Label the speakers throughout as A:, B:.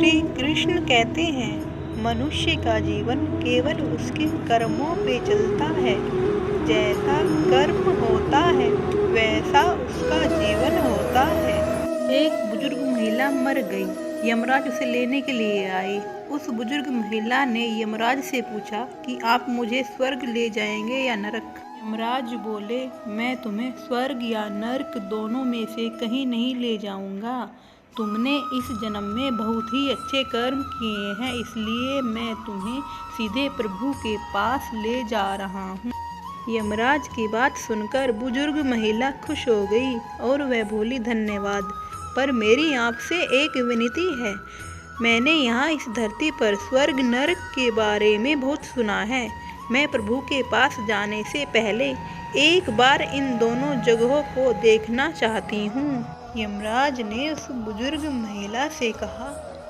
A: श्री कृष्ण कहते हैं, मनुष्य का जीवन केवल उसके कर्मों पे चलता है। जैसा कर्म होता है वैसा उसका जीवन होता है। एक बुजुर्ग महिला मर गई। यमराज उसे लेने के लिए आए। उस बुजुर्ग महिला ने यमराज से पूछा कि आप मुझे स्वर्ग ले जाएंगे या नरक। यमराज बोले, मैं तुम्हें स्वर्ग या नरक दोनों में से कहीं नहीं ले जाऊंगा। तुमने इस जन्म में बहुत ही अच्छे कर्म किए हैं, इसलिए मैं तुम्हें सीधे प्रभु के पास ले जा रहा हूँ। यमराज की बात सुनकर बुजुर्ग महिला खुश हो गई और वह बोली, धन्यवाद, पर मेरी आपसे एक विनती है। मैंने यहाँ इस धरती पर स्वर्ग नरक के बारे में बहुत सुना है। मैं प्रभु के पास जाने से पहले एक बार इन दोनों जगहों को देखना चाहती हूँ। यमराज ने उस बुजुर्ग महिला से कहा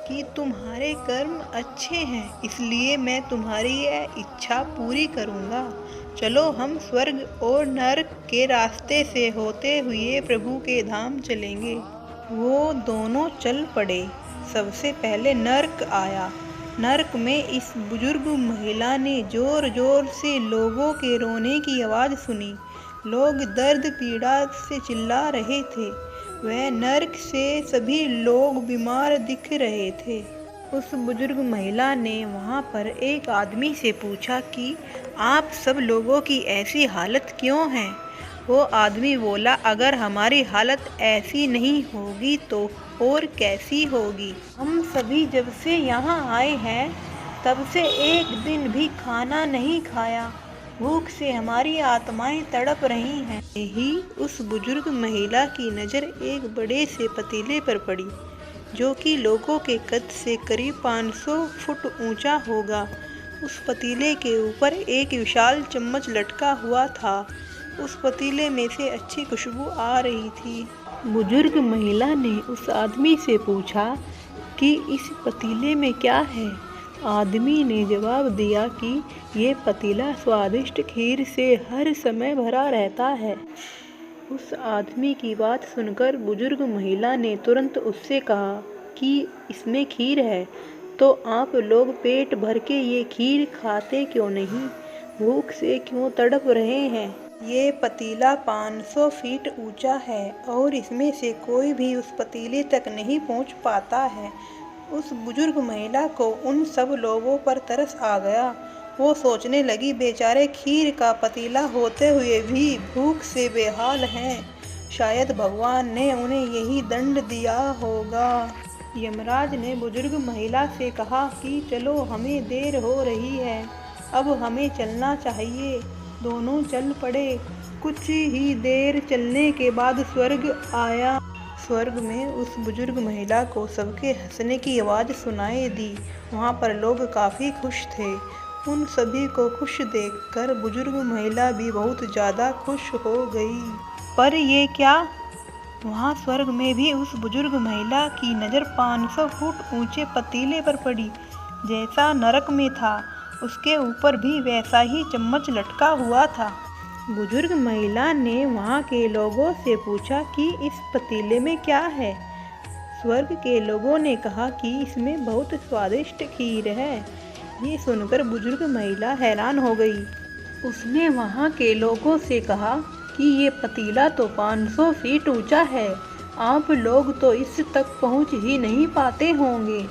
A: कि तुम्हारे कर्म अच्छे हैं, इसलिए मैं तुम्हारी यह इच्छा पूरी करूँगा। चलो हम स्वर्ग और नरक के रास्ते से होते हुए प्रभु के धाम चलेंगे। वो दोनों चल पड़े। सबसे पहले नरक आया। नरक में इस बुजुर्ग महिला ने जोर जोर से लोगों के रोने की आवाज़ सुनी। लोग दर्द पीड़ा से चिल्ला रहे थे। वह नरक से सभी लोग बीमार दिख रहे थे। उस बुजुर्ग महिला ने वहाँ पर एक आदमी से पूछा कि आप सब लोगों की ऐसी हालत क्यों है। वो आदमी बोला, अगर हमारी हालत ऐसी नहीं होगी तो और कैसी होगी। हम सभी जब से यहाँ आए हैं तब से एक दिन भी खाना नहीं खाया। भूख से हमारी आत्माएं तड़प रही हैं। यही उस बुजुर्ग महिला की नज़र एक बड़े से पतीले पर पड़ी, जो कि लोगों के कद से करीब 500 फुट ऊंचा होगा। उस पतीले के ऊपर एक विशाल चम्मच लटका हुआ था। उस पतीले में से अच्छी खुशबू आ रही थी। बुजुर्ग महिला ने उस आदमी से पूछा कि इस पतीले में क्या है। आदमी ने जवाब दिया कि ये पतीला स्वादिष्ट खीर से हर समय भरा रहता है। उस आदमी की बात सुनकर बुजुर्ग महिला ने तुरंत उससे कहा कि इसमें खीर है, तो आप लोग पेट भर के ये खीर खाते क्यों नहीं? भूख से क्यों तड़प रहे हैं? ये पतीला 500 फीट ऊंचा है और इसमें से कोई भी उस पतीले तक नहीं पहुंच पाता है। उस बुजुर्ग महिला को उन सब लोगों पर तरस आ गया। वो सोचने लगी, बेचारे खीर का पतीला होते हुए भी भूख से बेहाल हैं। शायद भगवान ने उन्हें यही दंड दिया होगा। यमराज ने बुजुर्ग महिला से कहा कि चलो, हमें देर हो रही है, अब हमें चलना चाहिए। दोनों चल पड़े। कुछ ही देर चलने के बाद स्वर्ग आया। स्वर्ग में उस बुजुर्ग महिला को सबके हंसने की आवाज़ सुनाई दी। वहाँ पर लोग काफ़ी खुश थे। उन सभी को खुश देखकर बुजुर्ग महिला भी बहुत ज़्यादा खुश हो गई। पर ये क्या? वहाँ स्वर्ग में भी उस बुजुर्ग महिला की नज़र 500 फुट ऊंचे पतीले पर पड़ी। जैसा नरक में था, उसके ऊपर भी वैसा ही चम्मच लटका हुआ था। बुजुर्ग महिला ने वहाँ के लोगों से पूछा कि इस पतीले में क्या है। स्वर्ग के लोगों ने कहा कि इसमें बहुत स्वादिष्ट खीर है। ये सुनकर बुजुर्ग महिला हैरान हो गई। उसने वहाँ के लोगों से कहा कि ये पतीला तो 500 फीट ऊंचा है, आप लोग तो इस तक पहुँच ही नहीं पाते होंगे।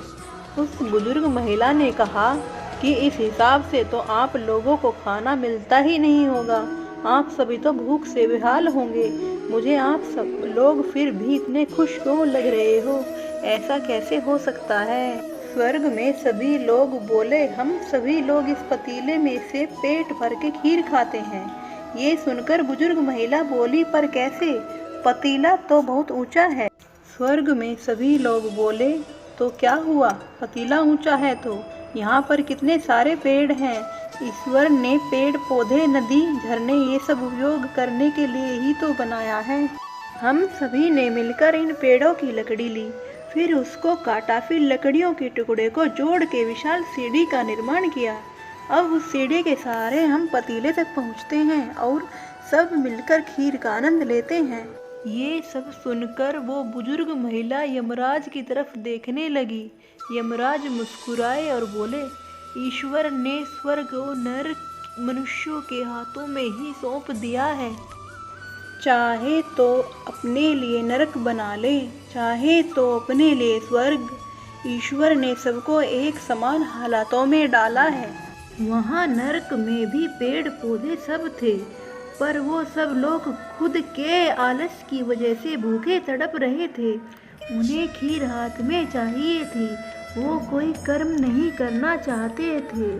A: उस बुजुर्ग महिला ने कहा कि इस हिसाब से तो आप लोगों को खाना मिलता ही नहीं होगा। आप सभी तो भूख से बेहाल होंगे। मुझे आप सब लोग फिर भी इतने खुश क्यों लग रहे हो? ऐसा कैसे हो सकता है? स्वर्ग में सभी लोग बोले, हम सभी लोग इस पतीले में से पेट भर के खीर खाते हैं। ये सुनकर बुजुर्ग महिला बोली, पर कैसे? पतीला तो बहुत ऊंचा है। स्वर्ग में सभी लोग बोले, तो क्या हुआ? पतीला ऊंचा है तो यहाँ पर कितने सारे पेड़ हैं। ईश्वर ने पेड़ पौधे, नदी, झरने ये सब उपयोग करने के लिए ही तो बनाया है। हम सभी ने मिलकर इन पेड़ों की लकड़ी ली, फिर उसको काटा, फिर लकड़ियों के टुकड़े को जोड़ के विशाल सीढ़ी का निर्माण किया। अब उस सीढ़ी के सहारे हम पतीले तक पहुँचते हैं और सब मिलकर खीर का आनंद लेते हैं। ये सब सुनकर वो बुजुर्ग महिला यमराज की तरफ देखने लगी। यमराज मुस्कुराए और बोले, ईश्वर ने स्वर्ग और नरक मनुष्यों के हाथों में ही सौंप दिया है। चाहे तो अपने लिए नरक बना ले, चाहे तो अपने लिए स्वर्ग। ईश्वर ने सबको एक समान हालातों में डाला है। वहाँ नरक में भी पेड़ पौधे सब थे, पर वो सब लोग खुद के आलस की वजह से भूखे तड़प रहे थे। उन्हें खीर हाथ में चाहिए थी, वो कोई कर्म नहीं करना चाहते थे।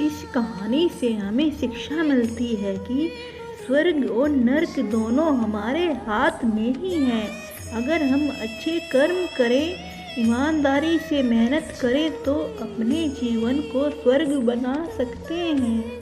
A: इस कहानी से हमें शिक्षा मिलती है कि स्वर्ग और नरक दोनों हमारे हाथ में ही हैं। अगर हम अच्छे कर्म करें, ईमानदारी से मेहनत करें तो अपने जीवन को स्वर्ग बना सकते हैं।